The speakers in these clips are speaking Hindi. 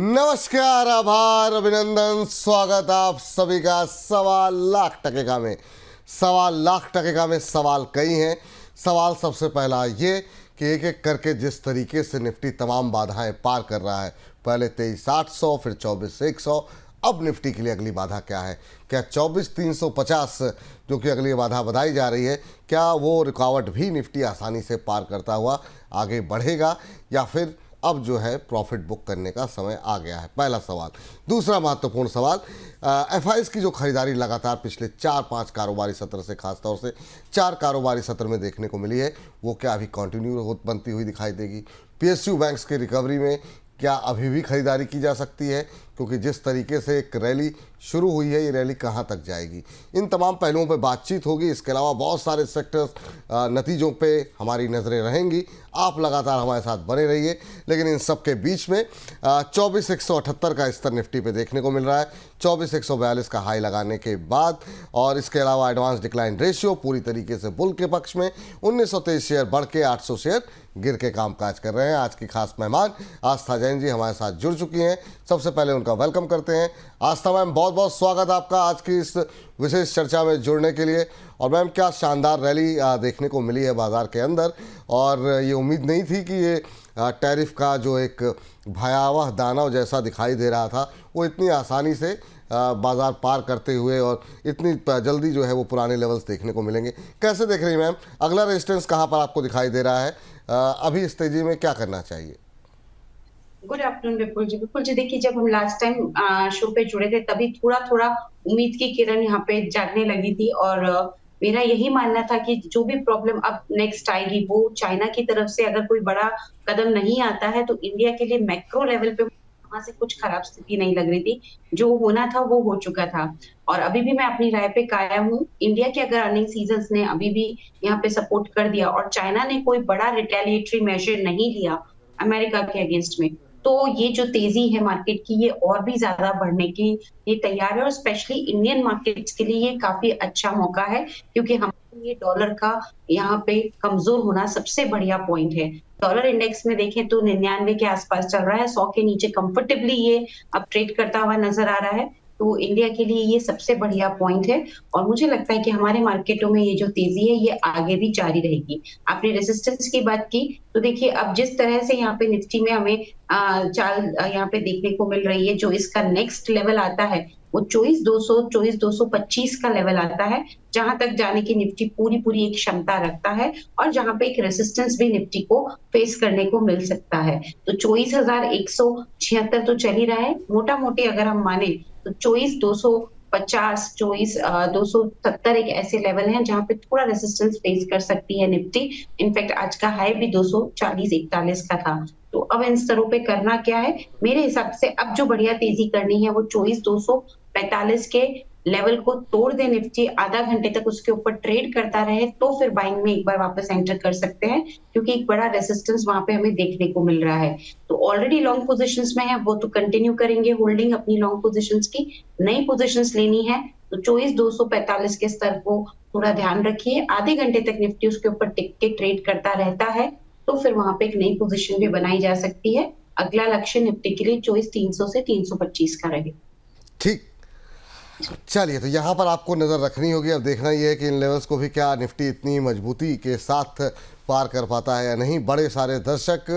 नमस्कार, आभार, अभिनंदन, स्वागत आप सभी का सवा लाख टके में सवाल कई हैं। सवाल सबसे पहला ये कि एक एक करके जिस तरीके से निफ्टी तमाम बाधाएं पार कर रहा है, पहले 23,800 फिर 24,100, अब निफ्टी के लिए अगली बाधा क्या है? क्या 24,350 जो कि अगली बाधा बताई जा रही है, क्या वो रुकावट भी निफ्टी आसानी से पार करता हुआ आगे बढ़ेगा या फिर अब जो है प्रॉफिट बुक करने का समय आ गया है? पहला सवाल। दूसरा महत्वपूर्ण सवाल, एफआईज की जो खरीदारी लगातार पिछले 4-5 कारोबारी सत्र से, खासतौर से 4 कारोबारी सत्र में देखने को मिली है, वो क्या अभी कंटिन्यू बनती हुई दिखाई देगी? पीएसयू बैंक्स की रिकवरी में क्या अभी भी खरीदारी की जा सकती है? क्योंकि जिस तरीके से एक रैली शुरू हुई है, ये रैली कहाँ तक जाएगी? इन तमाम पहलुओं पर बातचीत होगी। इसके अलावा बहुत सारे सेक्टर्स नतीजों पे हमारी नज़रें रहेंगी। आप लगातार हमारे साथ बने रहिए। लेकिन इन सब के बीच में 24,178 का स्तर निफ्टी पे देखने को मिल रहा है, 24,142 का हाई लगाने के बाद। और इसके अलावा एडवांस डिक्लाइन रेशियो पूरी तरीके से बुल के पक्ष में, 1923 शेयर बढ़ के 800 शेयर गिर के कामकाज कर रहे हैं। आज की खास मेहमान आस्था जैन जी हमारे साथ जुड़ चुकी हैं। सबसे पहले उनका वेलकम करते हैं। आस्था मैम, बहुत बहुत स्वागत आपका आज की इस विशेष चर्चा में जुड़ने के लिए। और मैम, क्या शानदार रैली देखने को मिली है बाज़ार के अंदर, और ये उम्मीद नहीं थी कि ये टैरिफ का जो एक भयावह दानव जैसा दिखाई दे रहा था, वो इतनी आसानी से बाज़ार पार करते हुए और इतनी जल्दी जो है वो पुराने लेवल्स देखने को मिलेंगे। कैसे देख रही हैं मैम? अगला रेजिस्टेंस कहाँ पर आपको दिखाई दे रहा है? अभी इस तेजी में क्या करना चाहिए? गुड आफ्टरनून विपुल जी, देखिए, जब हम लास्ट टाइम शो पे जुड़े थे तभी थोड़ा थोड़ा उम्मीद की किरण यहाँ पे जागने लगी थी। और मेरा यही मानना था कि जो भी प्रॉब्लम अब नेक्स्ट आएगी वो चाइना की तरफ से अगर कोई बड़ा कदम नहीं आता है तो इंडिया के लिए मैक्रो लेवल पे वहां से कुछ खराब स्थिति नहीं लग रही थी। जो होना था वो हो चुका था। और अभी भी मैं अपनी राय पे कायम हूँ। इंडिया के अगर अर्निंग सीजन ने अभी भी यहाँ पे सपोर्ट कर दिया और चाइना ने कोई बड़ा रिटेलिएटरी मेजर नहीं लिया अमेरिका के अगेंस्ट में, तो ये जो तेजी है मार्केट की ये और भी ज्यादा बढ़ने की ये तैयार है। और स्पेशली इंडियन मार्केट्स के लिए ये काफी अच्छा मौका है, क्योंकि हमारे लिए डॉलर का यहाँ पे कमजोर होना सबसे बढ़िया पॉइंट है। डॉलर इंडेक्स में देखें तो 99 के आसपास चल रहा है, 100 के नीचे कंफर्टेबली ये अब ट्रेड करता हुआ नजर आ रहा है। तो इंडिया के लिए ये सबसे बढ़िया पॉइंट है। और मुझे लगता है कि हमारे मार्केटों में ये जो तेजी है ये आगे भी जारी रहेगी। आपने रेजिस्टेंस की बात की, तो देखिए अब जिस तरह से यहाँ पे निफ्टी में हमें चाल यहाँ पे देखने को मिल रही है, जो इसका नेक्स्ट लेवल आता है वो 24,200 24,225 का लेवल आता है, जहां तक जाने की निफ्टी पूरी पूरी एक क्षमता रखता है और जहां पे एक रेसिस्टेंस भी निफ्टी को फेस करने को मिल सकता है। तो 24,176 तो चल ही रहा है। मोटा मोटी अगर हम माने तो 24,250 24,270 एक ऐसे लेवल हैं जहां पे थोड़ा रेसिस्टेंस फेस कर सकती है निफ्टी। इनफैक्ट आज का हाई भी 240-41 का था। तो अब इन स्तरों पे करना क्या है, मेरे हिसाब से अब जो बढ़िया तेजी करनी है वो 24,245 के लेवल को तोड़ दे निफ्टी, आधा घंटे तक उसके ऊपर ट्रेड करता रहे, तो फिर बाइंग में एक बार वापस एंटर कर सकते हैं, क्योंकि एक बड़ा रेसिस्टेंस वहां पे हमें देखने को मिल रहा है। तो ऑलरेडी लॉन्ग पोजीशंस में है वो तो कंटिन्यू करेंगे होल्डिंग अपनी लॉन्ग पोजीशंस की। नई पोजीशंस लेनी है तो 24,245 के स्तर को थोड़ा ध्यान रखिए। आधे घंटे तक निफ्टी उसके ऊपर टिक के ट्रेड करता रहता है तो फिर वहां पे एक नई पोजीशन भी बनाई जा सकती है। अगला लक्ष्य निफ्टी के लिए 24,300 से 325 का रहेगा। ठीक, चलिए, तो यहाँ पर आपको नज़र रखनी होगी। अब देखना ये है कि इन लेवल्स को भी क्या निफ्टी इतनी मजबूती के साथ पार कर पाता है या नहीं। बड़े सारे दर्शक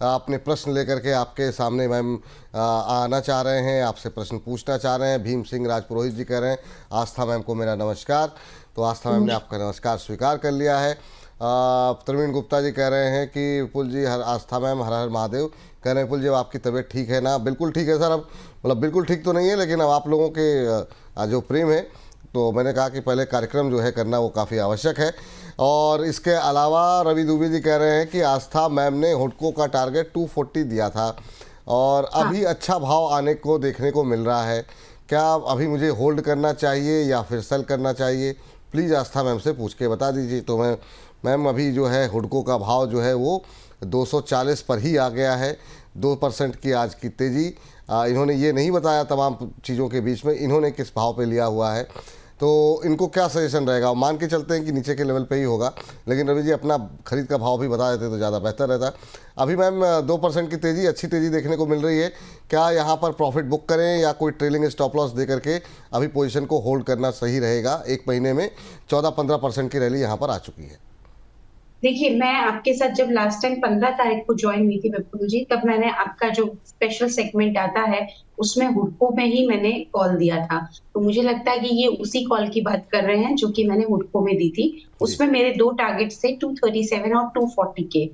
अपने प्रश्न लेकर के आपके सामने मैम आना चाह रहे हैं, आपसे प्रश्न पूछना चाह रहे हैं। भीम सिंह राजपुरोहित जी कह रहे हैं आस्था मैम को मेरा नमस्कार। तो आस्था मैम ने आपका नमस्कार स्वीकार कर लिया है। प्रवीण गुप्ता जी कह रहे हैं कि विपुल जी, हर आस्था मैम हर हर महादेव। कह रहे हैं विपुल जी, अब आपकी तबीयत ठीक है ना? बिल्कुल ठीक है सर। अब मतलब बिल्कुल ठीक तो नहीं है, लेकिन अब आप लोगों के जो प्रेम है, तो मैंने कहा कि पहले कार्यक्रम जो है करना वो काफ़ी आवश्यक है। और इसके अलावा रवि दुबे जी कह रहे हैं कि आस्था मैम ने हुडको का टारगेट 240 दिया था और अभी अच्छा भाव आने को देखने को मिल रहा है। क्या अभी मुझे होल्ड करना चाहिए या फिर सेल करना चाहिए? प्लीज़ आस्था मैम से पूछ के बता दीजिए। तो मैम अभी जो है हुडको का भाव जो है वो 240 पर ही आ गया है। 2% की आज की तेज़ी। इन्होंने ये नहीं बताया तमाम चीज़ों के बीच में इन्होंने किस भाव पे लिया हुआ है। तो इनको क्या सजेशन रहेगा? मान के चलते हैं कि नीचे के लेवल पे ही होगा, लेकिन रवि जी अपना खरीद का भाव भी बता देते तो ज़्यादा बेहतर रहता। अभी मैम 2% की तेज़ी, अच्छी तेज़ी देखने को मिल रही है। क्या यहाँ पर प्रॉफिट बुक करें या कोई ट्रेलिंग स्टॉप लॉस दे करके अभी पोजीशन को होल्ड करना सही रहेगा? एक महीने में 14-15% की रैली यहाँ पर आ चुकी है। देखिए, मैं आपके साथ जब लास्ट टाइम 15 तारीख को जॉइन हुई थी विपुल जी, तब मैंने आपका जो स्पेशल सेगमेंट आता है, उसमें हुडको में ही मैंने कॉल दिया था। तो मुझे लगता है कि ये उसी कॉल की बात कर रहे हैं, जो कि मैंने हुडको में दी थी। जी उसमें मेरे 2 टारगेट्स थे 237 और 240 के।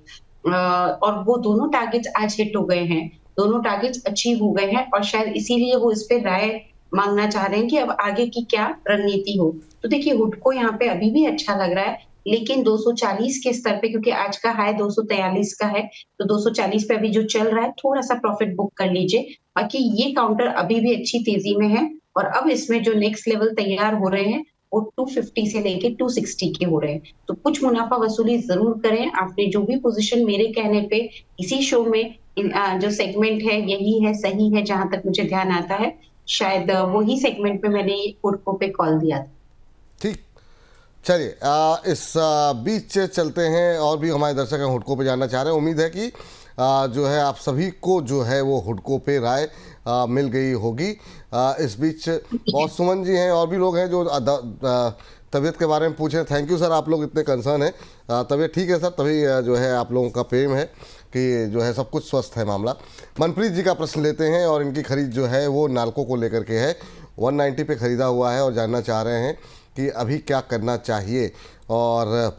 और वो दोनों टारगेट्स आज हिट हो गए हैं। दोनों टारगेट्स अचीव हो गए हैं और शायद इसीलिए वो इस पे राय माँगना चाह रहे हैं कि अब आगे की क्या रणनीति हो। तो देखिए, हुडको यहाँ पे अभी भी अच्छा लग रहा है, लेकिन 240 के स्तर पे, क्योंकि आज का हाई 243 का है, तो 240 पे अभी जो चल रहा है, थोड़ा-सा प्रॉफिट बुक कर लीजिए। बाकी ये काउंटर अभी भी अच्छी तेज़ी में है और अब इसमें जो नेक्स्ट लेवल तैयार हो रहे हैं, वो 250 से लेके 260 के हो रहे हैं। तो कुछ मुनाफा वसूली ज़रूर करें। आपने जो भी पोज़ीशन मेरे कहने पे इसी शो में जो सेगमेंट है, यही है, सही है, जहाँ तक मुझे ध्यान आता है। शायद वही सेगमेंट पे मैंने हुडको पे कॉल दिया था। ठीक। चलिए इस बीच चलते हैं, और भी हमारे दर्शक हैं हुडको पे जानना चाह रहे हैं। उम्मीद है कि जो है आप सभी को जो है वो हुडको पे राय मिल गई होगी। इस बीच बहुत सुमन जी हैं और भी लोग हैं जो तबीयत के बारे में पूछ रहे हैं। थैंक यू सर, आप लोग इतने कंसर्न हैं। तबीयत ठीक है सर, तभी जो है आप लोगों का प्रेम है कि जो है सब कुछ स्वस्थ है मामला। मनप्रीत जी का प्रश्न लेते हैं और इनकी खरीद जो है वो नाल्को को लेकर के है। 190 पे ख़रीदा हुआ है और जानना चाह रहे हैं कि अभी क्या करना चाहिए। और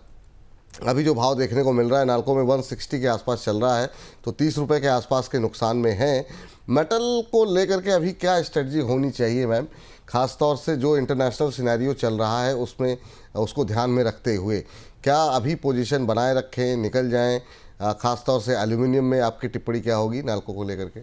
अभी जो भाव देखने को मिल रहा है नाल्को में 160 के आसपास चल रहा है, तो 30 रुपये के आसपास के नुकसान में है। मेटल को लेकर के अभी क्या स्ट्रेटजी होनी चाहिए मैम, ख़ास तौर से जो इंटरनेशनल सिनेरियो चल रहा है उसमें, उसको ध्यान में रखते हुए क्या अभी पोजीशन बनाए रखें, निकल जाएं? ख़ास तौर से एल्यूमिनियम में आपकी टिप्पणी क्या होगी नाल्को को लेकर के?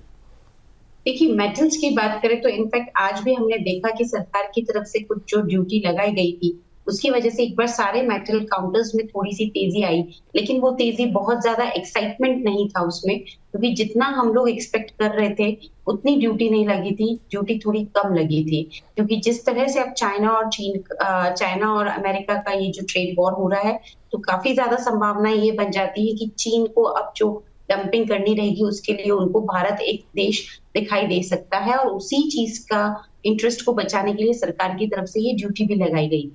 देखिए, मेटल्स की बात करें तो इनफैक्ट आज भी हमने देखा कि सरकार की तरफ से कुछ जो ड्यूटी लगाई गई थी, उसकी वजह से एक बार सारे मेटल काउंटर्स में थोड़ी-सी तेज़ी आई। लेकिन वो तेज़ी बहुत ज़्यादा एक्साइटमेंट नहीं था उसमें, क्योंकि जितना हम लोग एक्सपेक्ट कर रहे थे, उतनी ड्यूटी नहीं लगी थी, ड्यूटी थोड़ी कम लगी थी। क्योंकि जिस तरह से अब चाइना और अमेरिका का ये जो ट्रेड वॉर हो रहा है, तो काफ़ी ज़्यादा संभावना ये बन जाती है कि चीन को अब जो डंपिंग करनी रहेगी, उसके लिए उनको भारत एक देश दिखाई दे सकता है और उसी चीज़ का इंटरेस्ट को बचाने के लिए सरकार की तरफ से ये ड्यूटी भी लगाई गई।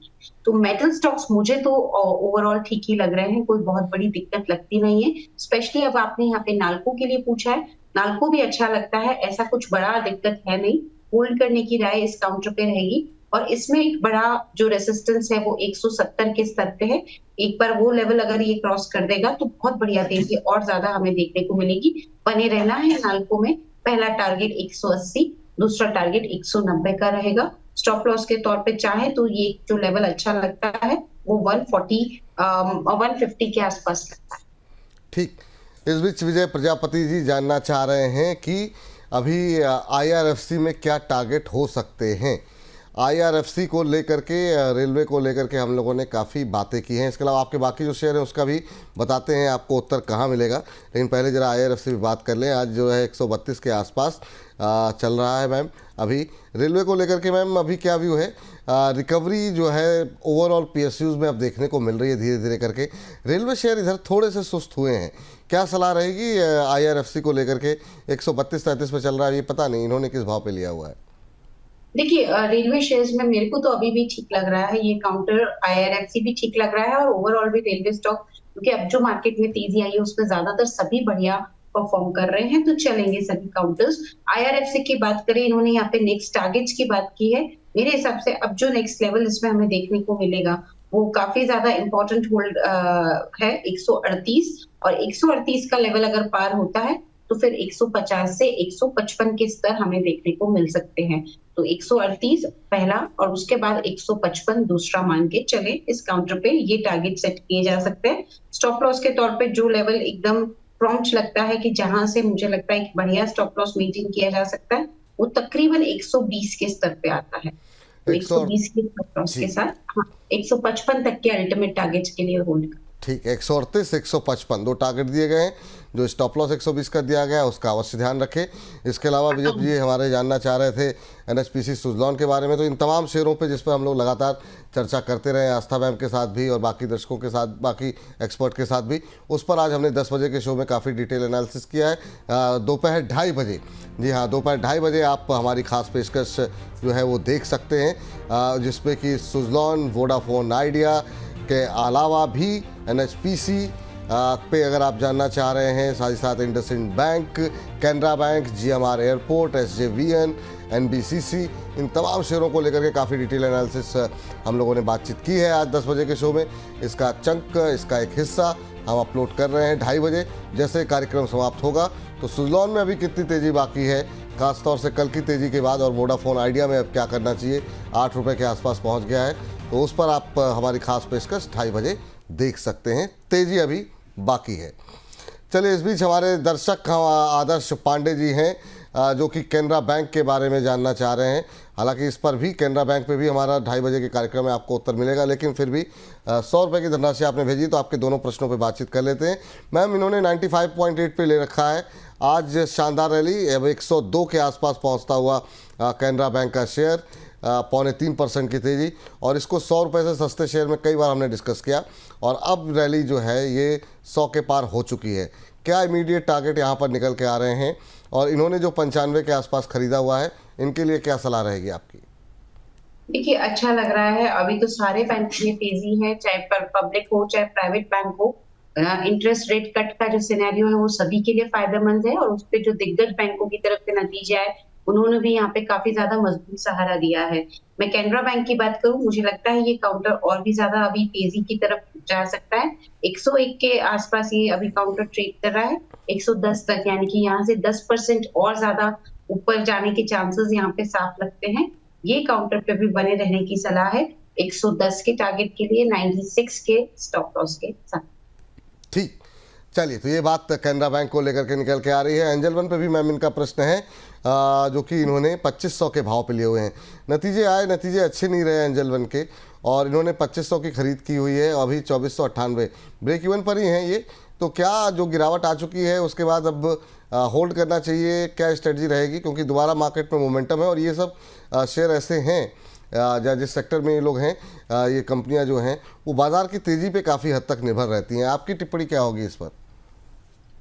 तो मेटल स्टॉक्स मुझे तो ओवरऑल ठीक ही लग रहे हैं, कोई बहुत बड़ी दिक्कत लगती नहीं है। स्पेशली अब आपने यहाँ पे नाल्को के लिए पूछा है, नाल्को भी अच्छा लगता है, ऐसा कुछ बड़ा दिक्कत है नहीं। होल्ड करने की राय इस काउंटर पे रहेगी और इसमें एक बड़ा जो रेजिस्टेंस है वो 170 के स्तर पे है। एक बार वो लेवल अगर ये क्रॉस कर देगा तो बहुत बढ़िया तेज़ी और ज़्यादा हमें देखने को मिलेगी। बने रहना है नाल्को में। पहला टारगेट 180, दूसरा टारगेट 190 का रहेगा। स्टॉप लॉस के तौर पे चाहें तो ये जो लेवल अच्छा लगता है वो 150 के आसपास लगता है। ठीक। इस बीच विजय प्रजापति जी जानना चाह रहे हैं कि अभी IRFC में क्या टारगेट हो सकते हैं। IRFC को लेकर के, रेलवे को लेकर के हम लोगों ने काफ़ी बातें की हैं। इसके अलावा आपके बाकी जो शेयर हैं उसका भी बताते हैं आपको उत्तर कहाँ मिलेगा, लेकिन पहले ज़रा IRFC भी बात कर लें। आज जो है 132 के आसपास चल रहा है मैम। अभी रेलवे को लेकर के मैम अभी क्या व्यू है? रिकवरी जो है ओवरऑल PSUs में अब देखने को मिल रही है धीरे धीरे करके। रेलवे शेयर इधर थोड़े से सुस्त हुए हैं, क्या सलाह रहेगी IRFC को लेकर के? 132-33 पे चल रहा है, ये पता नहीं इन्होंने किस भाव पे लिया हुआ है। देखिए, रेलवे शेयर्स में मेरे को तो अभी भी ठीक लग रहा है ये काउंटर। IRFC भी ठीक लग रहा है और ओवरऑल भी रेलवे स्टॉक, क्योंकि अब जो मार्केट में तेजी आई है उसमें ज्यादातर सभी बढ़िया परफॉर्म कर रहे हैं, तो चलेंगे सभी काउंटर्स। IRFC की बात करें, इन्होंने यहाँ पे नेक्स्ट टारगेट्स की बात की है। मेरे हिसाब से अब जो नेक्स्ट लेवल इसमें हमें देखने को मिलेगा वो काफी ज्यादा इंपॉर्टेंट होल्ड है 138, और 138 का लेवल अगर पार होता है तो फिर 150 से 155 के स्तर हमें देखने को मिल सकते हैं। तो 138 पहला और उसके बाद 155 दूसरा मान के चले। इस काउंटर पे ये टारगेट सेट किए जा सकते हैं। स्टॉप लॉस के तौर पे जो लेवल एकदम प्रॉम्प्ट लगता है कि जहां से मुझे लगता है एक बढ़िया स्टॉप लॉस मेंटेन किया जा सकता है, वो तकरीबन 120 के स्तर पे आता है। तो 120 के स्टॉप लॉस के साथ 155 तक के अल्टीमेट टारगेट्स के लिए होल्ड। ठीक, 138 155 दो टारगेट दिए गए हैं। जो स्टॉप लॉस 120 का दिया गया है उसका अवश्य ध्यान रखें। इसके अलावा विजय जी हमारे जानना चाह रहे थे एनएचपीसी सुज़लॉन के बारे में। तो इन तमाम शेयरों पे जिस पर हम लोग लगातार चर्चा करते रहे आस्था मैम के साथ भी और बाकी दर्शकों के साथ, बाकी एक्सपर्ट के साथ भी, उस पर आज हमने 10 बजे के शो में काफ़ी डिटेल एनालिसिस किया है। दोपहर 2:30 बजे, जी हाँ, दोपहर 2:30 बजे आप हमारी खास पेशकश जो है वो देख सकते हैं, जिसमें कि सुज़लॉन, वोडाफोन आइडिया के अलावा भी एनएचपीसी पे अगर आप जानना चाह रहे हैं, साथ ही साथ IndusInd bank, Canara bank, GMR airport, SJVN, NBCC, इन तमाम शेयरों को लेकर के काफ़ी डिटेल एनालिसिस हम लोगों ने बातचीत की है आज 10 बजे के शो में। इसका चंक, इसका एक हिस्सा हम अपलोड कर रहे हैं 2:30 बजे। जैसे कार्यक्रम समाप्त होगा तो सुज़लॉन में अभी कितनी तेज़ी बाकी है, खासतौर से कल की तेज़ी के बाद, और वोडाफोन आइडिया में अब क्या करना चाहिए, 8 रुपये के आसपास पहुँच गया है, तो उस पर आप हमारी खास पेशकश 2:30 बजे देख सकते हैं। तेज़ी अभी बाकी है। चलिए, इस बीच हमारे दर्शक आदर्श पांडे जी हैं, जो कि कैनरा बैंक के बारे में जानना चाह रहे हैं। हालांकि इस पर भी, कैनरा बैंक पे भी हमारा 2:30 बजे के कार्यक्रम में आपको उत्तर मिलेगा, लेकिन फिर भी 100 रुपये की धनराशि आपने भेजी तो आपके दोनों प्रश्नों पे बातचीत कर लेते हैं। मैम, इन्होंने 95.8 पे ले रखा है। आज शानदार रैली, अब 102 के आसपास पहुँचता हुआ कैनरा बैंक का शेयर, 2.25% की तेज़ी, और इसको 100 रुपये से सस्ते शेयर में कई बार हमने डिस्कस किया, और अब रैली जो है ये 100 के पार हो चुकी है। क्या इमीडिएट टारगेट यहाँ पर निकल के आ रहे हैं, और इन्होंने जो 95 के आसपास खरीदा हुआ है, इनके लिए क्या सलाह रहेगी आपकी? देखिए, अच्छा लग रहा है। अभी तो सारे बैंक में तेजी है, चाहे पब्लिक हो चाहे प्राइवेट बैंक हो। इंटरेस्ट रेट कट का जो सिनेरियो है वो सभी के लिए फायदेमंद है, और उस पे जो दिग्गज बैंकों की तरफ से नतीजे आए उन्होंने भी यहाँ पे काफी ज्यादा मजबूत सहारा दिया है। मैं कैनरा बैंक की बात करूं, मुझे लगता है ये काउंटर और भी ज्यादा अभी तेजी की तरफ जा सकता है। 101 के आसपास ये अभी काउंटर ट्रेड कर रहा है, 110 तक, यानी कि यहाँ से 10% और ज्यादा ऊपर जाने के चांसेस यहाँ पे साफ लगते हैं। ये काउंटर पे भी बने रहने की सलाह है 110 के टारगेट के लिए, 96 के स्टॉप लॉस के साथ। ठीक, चलिए, तो ये बात कैनरा बैंक को लेकर के निकल के आ रही है। एंजल वन पे भी मैम इनका प्रश्न है, जो कि इन्होंने 2500 के भाव पे लिए हुए हैं। नतीजे आए, नतीजे अच्छे नहीं रहे एंजल वन के, और इन्होंने 2500 की खरीद की हुई है, अभी 2498 ब्रेक इवन पर ही हैं ये। तो क्या जो गिरावट आ चुकी है उसके बाद अब होल्ड करना चाहिए, क्या स्ट्रेटजी रहेगी, क्योंकि दोबारा मार्केट में मोमेंटम है, और ये सब शेयर ऐसे हैं जिस सेक्टर में ये लोग हैं, ये कंपनियां जो हैं वो बाजार की तेज़ी पे काफ़ी हद तक निर्भर रहती हैं। आपकी टिप्पणी क्या होगी इस पर?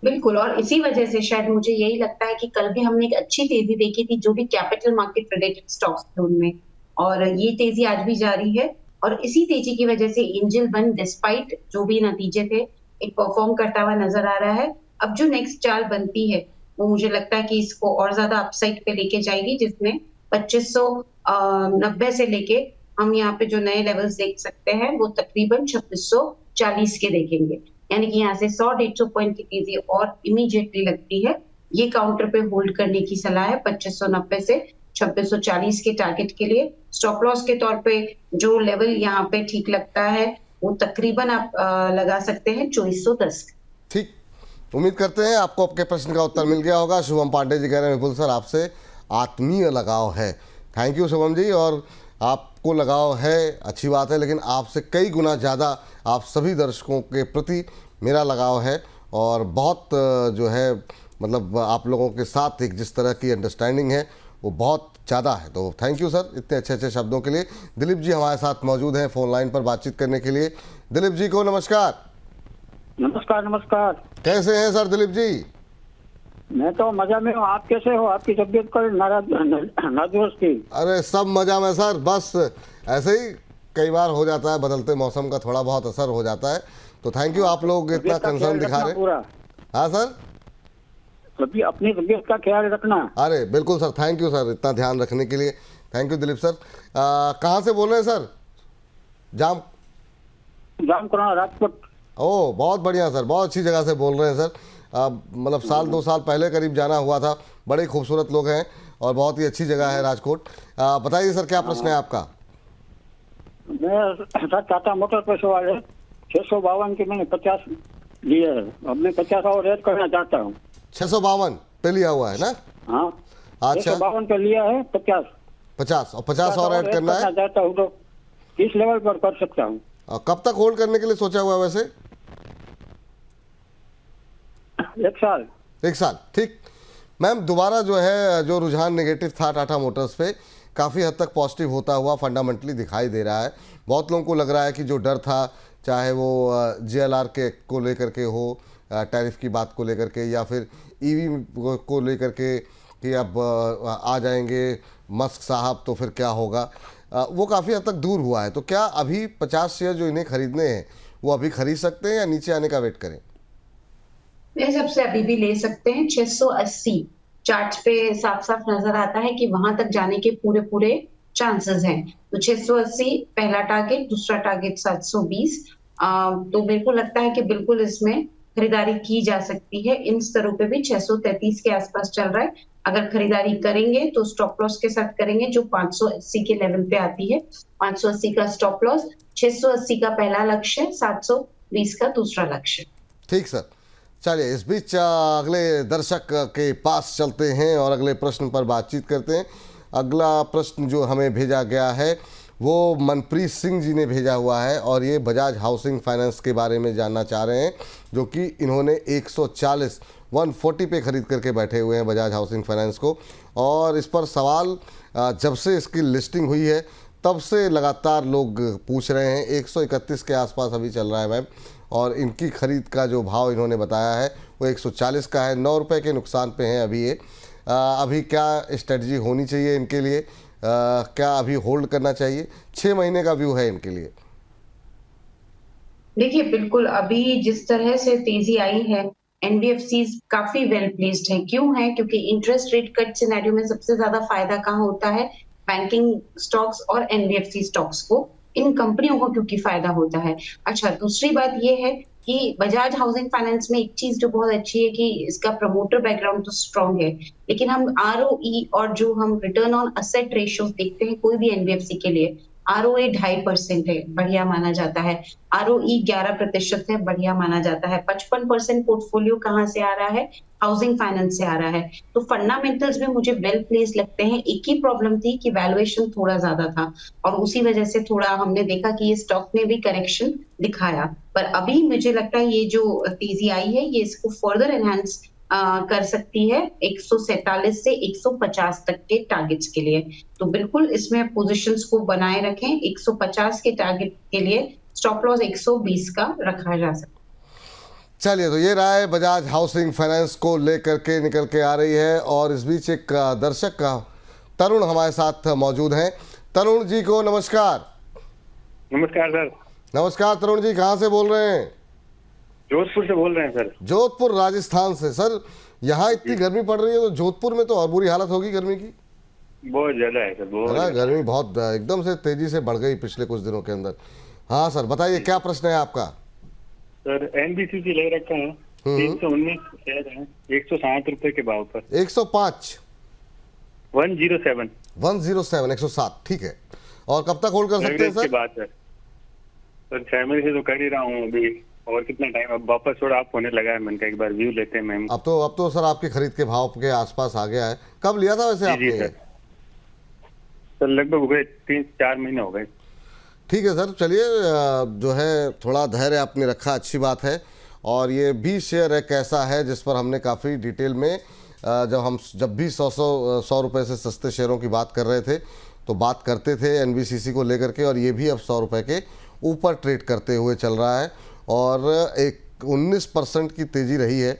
बिल्कुल, और इसी वजह से शायद मुझे यही लगता है कि कल भी हमने एक अच्छी तेजी देखी थी जो भी कैपिटल मार्केट रिलेटेड स्टॉक्स थे उनमें, और ये तेजी आज भी जारी है। और इसी तेजी की वजह से एंजल वन डिस्पाइट जो भी नतीजे थे एक परफॉर्म करता हुआ नजर आ रहा है। अब जो नेक्स्ट चाल बनती है वो मुझे लगता है कि इसको और ज्यादा अपसाइड पे लेके जाएगी, जिसमें 2590 से लेके हम यहाँ पे जो नए लेवल्स देख सकते हैं वो तकरीबन 2640 के देखेंगे, यानी कि यहाँ से 100-150 पॉइंट की तेजी और इमीडिएटली लगती है। ये काउंटर पे होल्ड करने की सलाह है 2590 से 2640 के टारगेट के लिए। स्टॉप लॉस के तौर पे जो लेवल यहाँ पे ठीक लगता है वो तकरीबन आप लगा सकते हैं 2410। ठीक, उम्मीद करते हैं आपको आपके प्रश्न का उत्तर मिल गया होगा। शुभम पांडे जी कह रहे हैं विपुल सर आपसे आत्मीय लगाव है। थैंक यू शुभम जी, और आपको लगाव है अच्छी बात है, लेकिन आपसे कई गुना ज़्यादा आप सभी दर्शकों के प्रति मेरा लगाव है, और बहुत जो है मतलब आप लोगों के साथ एक जिस तरह की अंडरस्टैंडिंग है वो बहुत ज़्यादा है। तो थैंक यू सर इतने अच्छे अच्छे शब्दों के लिए। दिलीप जी हमारे साथ मौजूद हैं फ़ोन लाइन पर बातचीत करने के लिए। दिलीप जी को नमस्कार। नमस्कार नमस्कार। कैसे हैं सर दिलीप जी? मैं तो मजा में हूँ, आप कैसे हो? आपकी तबीयत पर नादुरुस्त थी। अरे सब मजा में सर, बस ऐसे ही कई बार हो जाता है, बदलते मौसम का थोड़ा बहुत असर हो जाता है। तो थैंक यू, आप लोग इतना कंसर्न दिखा रहे हैं। हाँ सर, अपनी तबीयत का ख्याल रखना। अरे बिल्कुल सर, थैंक यू सर इतना ध्यान रखने के लिए। Thank you Dilip sir. कहाँ से बोल रहे हैं सर? जामकुड़ा राजकोट। ओह बहुत बढ़िया सर, बहुत अच्छी जगह से बोल रहे हैं सर। मतलब 1-2 साल पहले करीब जाना हुआ था। बड़े खूबसूरत लोग हैं और बहुत ही अच्छी जगह है राजकोट। बताइए सर क्या प्रश्न है आपका? मैं टाटा मोटर पे सवाल है, 652 के मैंने 50 लिए है, अब मैं 50 और रेट करना चाहता हूँ। 652 पे लिया हुआ है ना? हाँ अच्छा, 652 पे लिया है 50 और 50 और ऐड करना है चाहता हूँ, तो किस लेवल पर कर सकता हूँ? कब तक होल्ड करने के लिए सोचा हुआ है वैसे? 1 साल। 1 साल, ठीक। मैम दोबारा जो है जो रुझान नेगेटिव था टाटा मोटर्स पे, काफ़ी हद तक पॉजिटिव होता हुआ फंडामेंटली दिखाई दे रहा है। बहुत लोगों को लग रहा है कि जो डर था, चाहे वो JLR के को लेकर के हो, टैरिफ की बात को लेकर के, या फिर EV को लेकर के कि अब आ जाएंगे मस्क साहब तो फिर क्या होगा, वो काफ़ी हद तक दूर हुआ है। तो क्या अभी 50 शेयर जो इन्हें खरीदने हैं वो अभी खरीद सकते हैं या नीचे आने का वेट करें? मेरे हिसाब से अभी भी ले सकते हैं। 680 चार्ट पे साफ साफ नजर आता है कि वहां तक जाने के पूरे पूरे चांसेस हैं। तो 680 पहला टारगेट, दूसरा टारगेट 720। तो मेरे को लगता है कि बिल्कुल इसमें खरीदारी की जा सकती है। इन स्तरों पे भी 633 के आसपास चल रहा है। अगर खरीदारी करेंगे तो स्टॉप लॉस के साथ करेंगे जो 580 के लेवल पे आती है। 580 का स्टॉप लॉस, 680 का पहला लक्ष्य, 720 का दूसरा लक्ष्य। ठीक सर, चलिए इस बीच अगले दर्शक के पास चलते हैं और अगले प्रश्न पर बातचीत करते हैं। अगला प्रश्न जो हमें भेजा गया है वो मनप्रीत सिंह जी ने भेजा हुआ है और ये बजाज हाउसिंग फाइनेंस के बारे में जानना चाह रहे हैं, जो कि इन्होंने 140 पे ख़रीद करके बैठे हुए हैं बजाज हाउसिंग फाइनेंस को। और इस पर सवाल जब से इसकी लिस्टिंग हुई है तब से लगातार लोग पूछ रहे हैं। 131 के आसपास अभी चल रहा है मैम, और इनकी खरीद का जो भाव इन्होंने बताया है वो 140 का है। 9 रुपये के नुकसान पे हैं अभी ये। अभी क्या स्ट्रेटजी होनी चाहिए इनके लिए? क्या अभी होल्ड करना चाहिए? 6 महीने का व्यू है इनके लिए। देखिए बिल्कुल अभी जिस तरह से तेजी आई है, एनबीएफसीज काफी वेल प्लेस्ड है। क्यों है? क्योंकि इंटरेस्ट रेट कट सिनेरियो में सबसे ज्यादा फायदा कहाँ होता है? बैंकिंग स्टॉक्स और एनबीएफसी स्टॉक्स को, इन कंपनियों को क्योंकि फायदा होता है। अच्छा, दूसरी बात ये है कि बजाज हाउसिंग फाइनेंस में एक चीज जो बहुत अच्छी है कि इसका प्रमोटर बैकग्राउंड तो स्ट्रांग है, लेकिन हम आरओई और जो हम रिटर्न ऑन असेट रेशियो देखते हैं कोई भी एनबीएफसी के लिए, आरओए 2.5% है, बढ़िया माना जाता है। आरओई 11% है, बढ़िया माना जाता है। 55% पोर्टफोलियो कहाँ से आ रहा है? हाउसिंग फाइनेंस से आ रहा है। तो फंडामेंटल्स में मुझे वेल प्लेस लगते हैं। एक ही प्रॉब्लम थी कि वैल्यूएशन थोड़ा ज्यादा था और उसी वजह से थोड़ा हमने देखा कि ये स्टॉक ने भी करेक्शन दिखाया। पर अभी मुझे लगता है ये जो तेजी आई है ये इसको फर्दर एनहांस कर सकती है 147 से 150 तक के टारगेट्स के लिए। तो बिल्कुल इसमें पोजीशंस को बनाए रखें। 150 के टारगेट के लिए स्टॉप लॉस 120 का रखा जा सकता है। चलिए, तो ये राय बजाज हाउसिंग फाइनेंस को लेकर के निकल के आ रही है। और इस बीच एक दर्शक का तरुण हमारे साथ मौजूद हैं। तरुण जी को नमस्कार। नमस्कार सर। नमस्कार तरुण जी, कहाँ से बोल रहे हैं? जोधपुर से बोल रहे हैं सर। जोधपुर राजस्थान से। सर यहाँ इतनी गर्मी पड़ रही है तो जोधपुर में तो और बुरी हालत होगी गर्मी की। बहुत ज्यादा है सर, बहुत है ना, गर्मी बहुत एकदम से तेजी से बढ़ गई पिछले कुछ दिनों के अंदर। हाँ सर बताइए, क्या प्रश्न है आपका? सर एनबीसीसी ले रखा है, 319 शेयर है, 160 रुपए के भाव पर। 105 107 107, ठीक है। और कब तक होल्ड कर सकते हैं एवरेज की सर? बात है सर। 6 महीने से तो कर ही रहा हूँ अभी, और कितना टाइम अब वापस थोड़ा आप होने लगा है। मैंने कहा एक बार व्यू लेते हैं मैम। अब तो सर आपकी खरीद के भाव के आसपास आ गया है। कब लिया था वैसे जी आपने? सर लगभग हो गए 3-4 महीने हो गए। ठीक है सर, चलिए जो है थोड़ा धैर्य आपने रखा, अच्छी बात है। और ये भी शेयर एक ऐसा है जिस पर हमने काफ़ी डिटेल में जब भी 100 रुपये से सस्ते शेयरों की बात कर रहे थे तो बात करते थे एनबीसीसी को लेकर के। और ये भी अब 100 रुपये के ऊपर ट्रेड करते हुए चल रहा है और एक 19% की तेज़ी रही है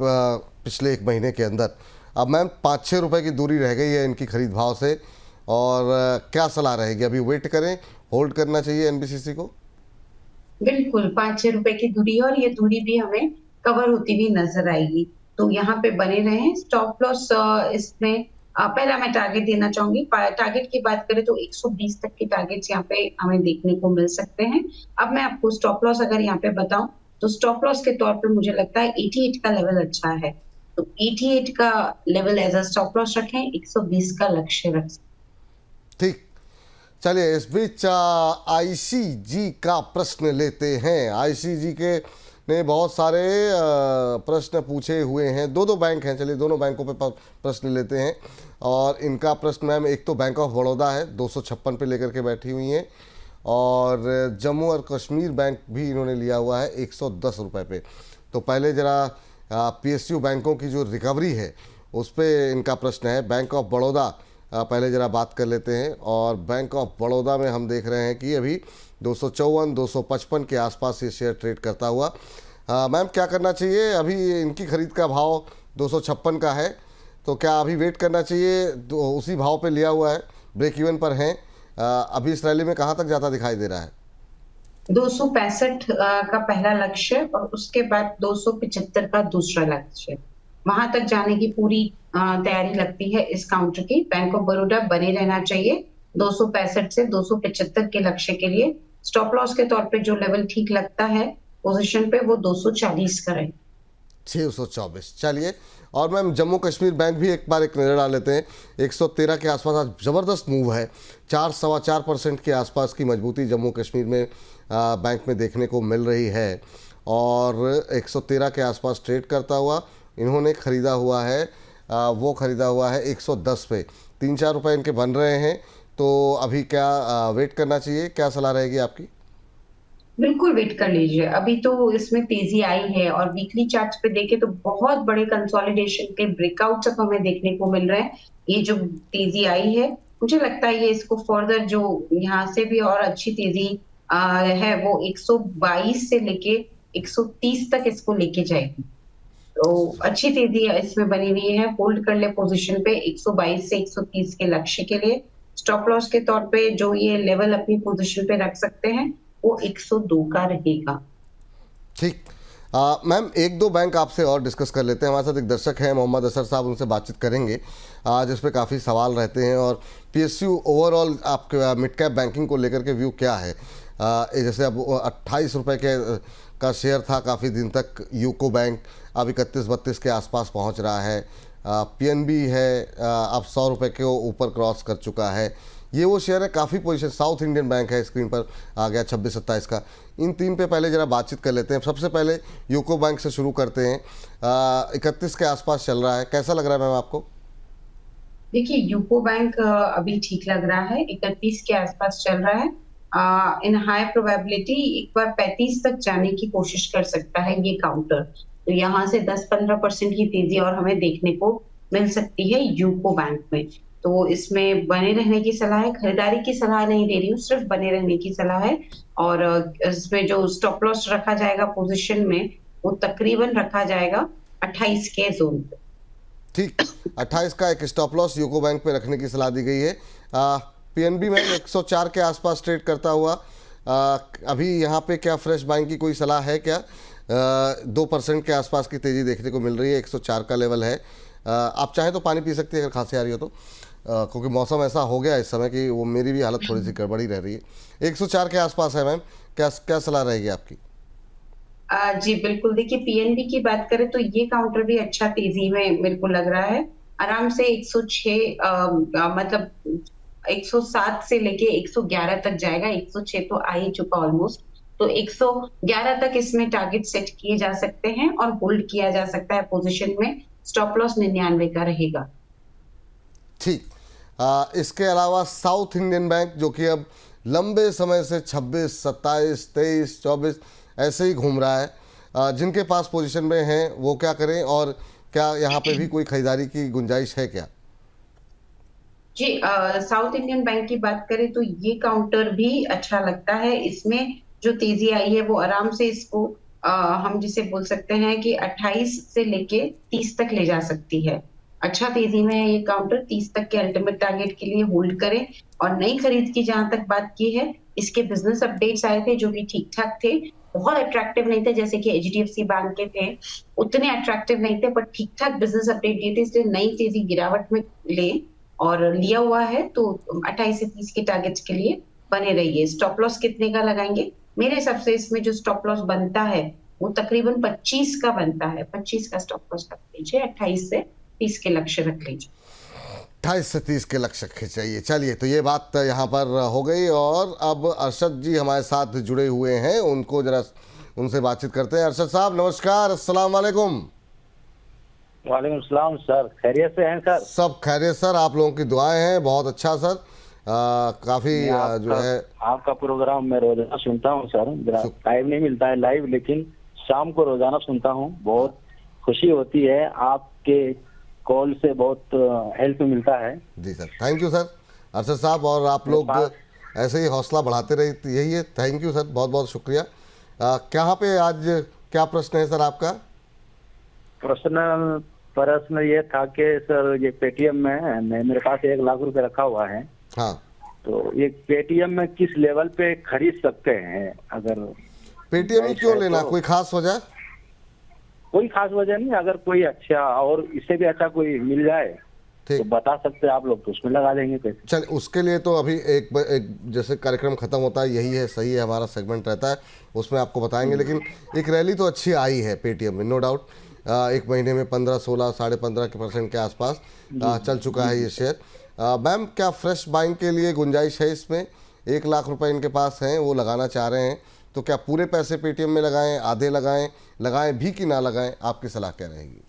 पिछले 1 महीने के अंदर। अब मैम 5-6 रुपये की दूरी रह गई है इनकी खरीद भाव से, और क्या सलाह रहेगी? अभी वेट करें, होल्ड करना चाहिए एनबीसीसी को? बिल्कुल 5-6 रुपए की दूरी है और ये दूरी भी हमें कवर होती हुई नजर आएगी। तो यहाँ पे बने रहें। स्टॉप लॉस इसमें पहला मैं टारगेट देना चाहूंगी। टारगेट की बात करें तो 120 तक के टारगेट्स यहाँ पे हमें देखने को मिल सकते हैं। अब मैं आपको स्टॉप लॉस अगर यहाँ पे बताऊं तो स्टॉप लॉस के तौर पे मुझे लगता है 88 का लेवल अच्छा है। तो 88 का level as a stop loss रखें, 120 का लक्ष्य रखें। ठीक, चलिए इस बीच आईसीजी का प्रश्न लेते हैं। आईसीजी के ने बहुत सारे प्रश्न पूछे हुए हैं। 2 बैंक हैं, चलिए दोनों बैंकों पे प्रश्न लेते हैं। और इनका प्रश्न मैम, एक तो बैंक ऑफ बड़ौदा है 256 पे लेकर के बैठी हुई हैं, और जम्मू और कश्मीर बैंक भी इन्होंने लिया हुआ है 110 रुपये पे। तो पहले ज़रा पीएसयू बैंकों की जो रिकवरी है उस पे इनका प्रश्न है। बैंक ऑफ बड़ौदा पहले ज़रा बात कर लेते हैं, और बैंक ऑफ बड़ौदा में हम देख रहे हैं कि अभी 254 255 के आसपास ये शेयर ट्रेड करता हुआ। मैम क्या करना चाहिए? अभी इनकी खरीद का भाव 256 का है, तो क्या अभी वेट करना चाहिए? तो उसी भाव पे लिया हुआ है, ब्रेक इवन पर हैं। अभी इस रैली में कहाँ तक जाता दिखाई दे रहा है? 265 का पहला लक्ष्य और उसके बाद 275 का दूसरा लक्ष्य, वहां तक जाने की पूरी तैयारी लगती है इस काउंटर की। बैंक ऑफ बड़ौदा बने रहना चाहिए 265 से 275 के लक्ष्य के लिए। स्टॉप लॉस के तौर पे जो लेवल ठीक लगता है पोजीशन पे, वो 240 का रहे। 624। चलिए, और मैम जम्मू कश्मीर बैंक भी एक बार एक नज़र डाल लेते हैं। 113 के आसपास आज ज़बरदस्त मूव है, 4-4.25% के आसपास की मजबूती जम्मू कश्मीर में बैंक में देखने को मिल रही है, और 113 के आसपास ट्रेड करता हुआ इन्होंने खरीदा हुआ है, वो खरीदा हुआ है 110 पे। 3-4 रुपये इनके बन रहे हैं, तो अभी क्या वेट करना चाहिए? क्या सलाह रहेगी आपकी? बिल्कुल वेट कर लीजिए, अभी तो इसमें तेजी आई है और वीकली चार्ट्स पे देखे तो बहुत बड़े कंसोलिडेशन के ब्रेकआउट्स अब हमें देखने को मिल रहे हैं। ये जो तेजी आई है, मुझे लगता है ये इसको फर्दर जो यहाँ से भी और अच्छी तेजी है वो 122 से लेके 130 तक इसको लेके जाएगी। तो अच्छी तेजी इसमें बनी हुई है। होल्ड कर ले पोजीशन पे 122 से 130 के लक्ष्य के लिए। स्टॉप लॉस के तौर पे जो ये लेवल अपनी पोजीशन पे रख सकते हैं वो 102 का रहेगा। ठीक। मैम एक दो बैंक आपसे और डिस्कस कर लेते हैं। हमारे साथ एक दर्शक हैं मोहम्मद असर साहब, उनसे बातचीत करेंगे जिस पे काफ़ी सवाल रहते हैं। और पीएसयू ओवरऑल आपके मिड कैप बैंकिंग को लेकर के व्यू क्या है? जैसे अब 28 रुपये का शेयर था काफ़ी दिन तक यूको बैंक, अब 31-32 के आसपास पहुंच रहा है। पीएनबी है अब 100 रुपये के ऊपर क्रॉस कर चुका है। ये वो शेयर है, काफ़ी पोजीशन। साउथ इंडियन बैंक है स्क्रीन पर आ गया 26-27 का। इन तीन पे पहले ज़रा बातचीत कर लेते हैं। सबसे पहले यूको बैंक से शुरू करते हैं। 31 के आसपास चल रहा है, कैसा लग रहा है मैम आपको? देखिए यूको बैंक अभी ठीक लग रहा है, 31 के आसपास चल रहा है। इन हाई प्रोबेबिलिटी एक बार 35 तक जाने की कोशिश कर सकता है ये काउंटर। तो यहाँ से 10-15% की तेजी और हमें देखने को मिल सकती है यूको बैंक में। तो इसमें बने रहने की सलाह है, खरीदारी की सलाह नहीं दे रही हूँ, सिर्फ बने रहने की सलाह है। और इसमें जो स्टॉप लॉस रखा जाएगा पोजीशन में वो तकरीबन रखा जाएगा 28 के जोन पे। ठीक, 28 का एक स्टॉप लॉस यूको बैंक पे रखने की सलाह दी गई है। पीएनबी में 104 के आसपास ट्रेड करता हुआ अभी यहाँ पे क्या फ्रेश बाइंग की कोई सलाह है क्या? 2% के आसपास की तेज़ी देखने को मिल रही है, 104 का लेवल है। आप चाहें तो पानी पी सकती है अगर खांसी आ रही हो तो, क्योंकि मौसम ऐसा हो गया इस समय कि वो मेरी भी हालत थोड़ी सी गड़बड़ी रह रही है। 104 के आसपास है मैम, क्या सलाह रहेगी आपकी? जी बिल्कुल, देखिए पीएनबी की बात करें तो ये काउंटर भी अच्छा तेजी में मेरे को लग रहा है। आराम से 106 मतलब 107 से लेके 111 तक जाएगा। 106 तो आ ही चुका ऑलमोस्ट, तो 111 तक इसमें टारगेट सेट किए जा सकते हैं और होल्ड किया जा सकता है पोजीशन में। स्टॉप लॉस 99 का रहेगा। ठीक। इसके अलावा साउथ इंडियन बैंक जो कि अब लंबे समय से 26, 27, 23, 24 ऐसे ही घूम रहा है, जिनके पास पोजीशन में हैं वो क्या करें, और क्या यहाँ पे भी कोई खरीदारी की गुंजाइश है क्या? जी साउथ इंडियन बैंक की बात करें तो ये काउंटर भी अच्छा लगता है। इसमें जो तेजी आई है वो आराम से इसको हम जिसे बोल सकते हैं कि 28 से लेके 30 तक ले जा सकती है। अच्छा तेजी में है ये काउंटर, 30 तक के अल्टीमेट टारगेट के लिए होल्ड करें। और नई खरीद की जहां तक बात की है, इसके बिजनेस अपडेट्स आए थे जो कि ठीक ठाक थे, बहुत अट्रैक्टिव नहीं थे जैसे कि एचडीएफसी बैंक के थे, उतने अट्रैक्टिव नहीं थे, पर ठीक ठाक बिजनेस अपडेट दिए थे, इसलिए नई तेजी गिरावट में ले और लिया हुआ है। तो 28 से 30 के टारगेट्स के लिए बने रहिए। स्टॉप लॉस कितने का लगाएंगे? मेरे हिसाब से इसमें जो स्टॉप लॉस बनता है वो तकरीबन 25 का बनता है। 25 का स्टॉप लॉस रख लीजिए, 28 से 30 के लक्ष्य रख लीजिए। 28 से 30 के लक्ष्य खिंचाइए। चलिए, तो ये बात यहाँ पर हो गई, और अब अरशद जी हमारे साथ जुड़े हुए हैं, उनको जरा उनसे बातचीत करते हैं। अरशद साहब नमस्कार, अस्सलाम वालेकुम। वालेकुम सलाम सर, खैरियत से हैं सर? सब खैरियत सर, आप लोगों की दुआएं हैं। बहुत अच्छा सर, काफ़ी जो है आपका प्रोग्राम मैं रोजाना सुनता हूं सर। टाइम नहीं मिलता है लाइव, लेकिन शाम को रोजाना सुनता हूं। बहुत खुशी होती है, आपके कॉल से बहुत हेल्प मिलता है। जी sir, thank you sir Arshad साहब, और आप लोग ऐसे ही हौसला बढ़ाते रहिए, यही है। थैंक यू सर, बहुत बहुत शुक्रिया। कहाँ पे आज क्या प्रश्न है सर आपका? प्रश्न ये था कि सर ये पेटीएम में मेरे पास 1 लाख रुपए रखा हुआ है, हाँ, तो ये पेटीएम में किस लेवल पे खरीद सकते हैं? अगर पेटीएम ही क्यों है लेना, तो कोई खास वजह? कोई खास वजह नहीं, अगर कोई अच्छा और इससे भी अच्छा कोई मिल जाए तो ठीक, बता सकते हैं आप लोग, तो उसमें लगा देंगे पैसे। चल उसके लिए तो अभी एक जैसे कार्यक्रम खत्म होता है, यही है, सही है, हमारा सेगमेंट रहता है, उसमें आपको बताएंगे। लेकिन एक रैली तो अच्छी आई है पेटीएम में, नो डाउट। एक महीने में 15, 16, 15.5% के आसपास चल चुका है ये शेयर। मैम, क्या फ्रेश बाइंग के लिए गुंजाइश है इसमें? 1 लाख रुपए इनके पास हैं, वो लगाना चाह रहे हैं, तो क्या पूरे पैसे पेटीएम में लगाएं, आधे लगाएं, लगाएं भी कि ना लगाएं? आपकी सलाह क्या रहेगी?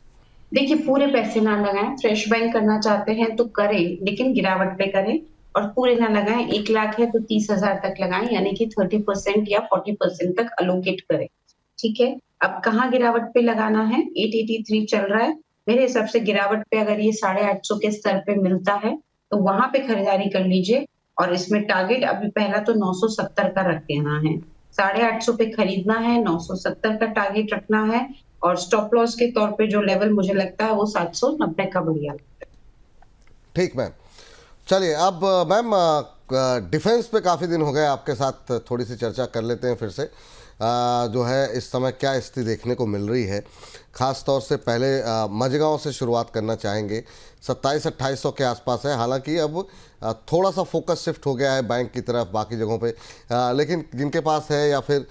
देखिए, पूरे पैसे ना लगाएं, फ्रेश बाइंग करना चाहते हैं तो करें, लेकिन गिरावट पे करें और पूरे ना लगाएं। 1 लाख है तो 30,000 तक लगाएं, यानी कि 30% या 40% तक अलोकेट करें। ठीक है, अब कहाँ गिरावट पे लगाना है? 883 चल रहा है, मेरे हिसाब से गिरावट पे अगर ये 850 के स्तर पे मिलता है तो वहां पे खरीदारी कर लीजिए। और इसमें टारगेट अभी पहला तो 970 का रख देना है, 850 पे खरीदना है, 970 का टारगेट रखना है। और स्टॉप लॉस के तौर पे जो लेवल मुझे लगता है वो 790 का बढ़िया लगता है। ठीक मैम, चलिए अब मैम डिफेंस पे काफ़ी दिन हो गए, आपके साथ थोड़ी सी चर्चा कर लेते हैं फिर से। जो है इस समय क्या स्थिति देखने को मिल रही है, ख़ास तौर से पहले मझगांव से शुरुआत करना चाहेंगे। 27-2800 के आसपास है, हालांकि अब थोड़ा सा फोकस शिफ्ट हो गया है बैंक की तरफ बाकी जगहों पे, लेकिन जिनके पास है या फिर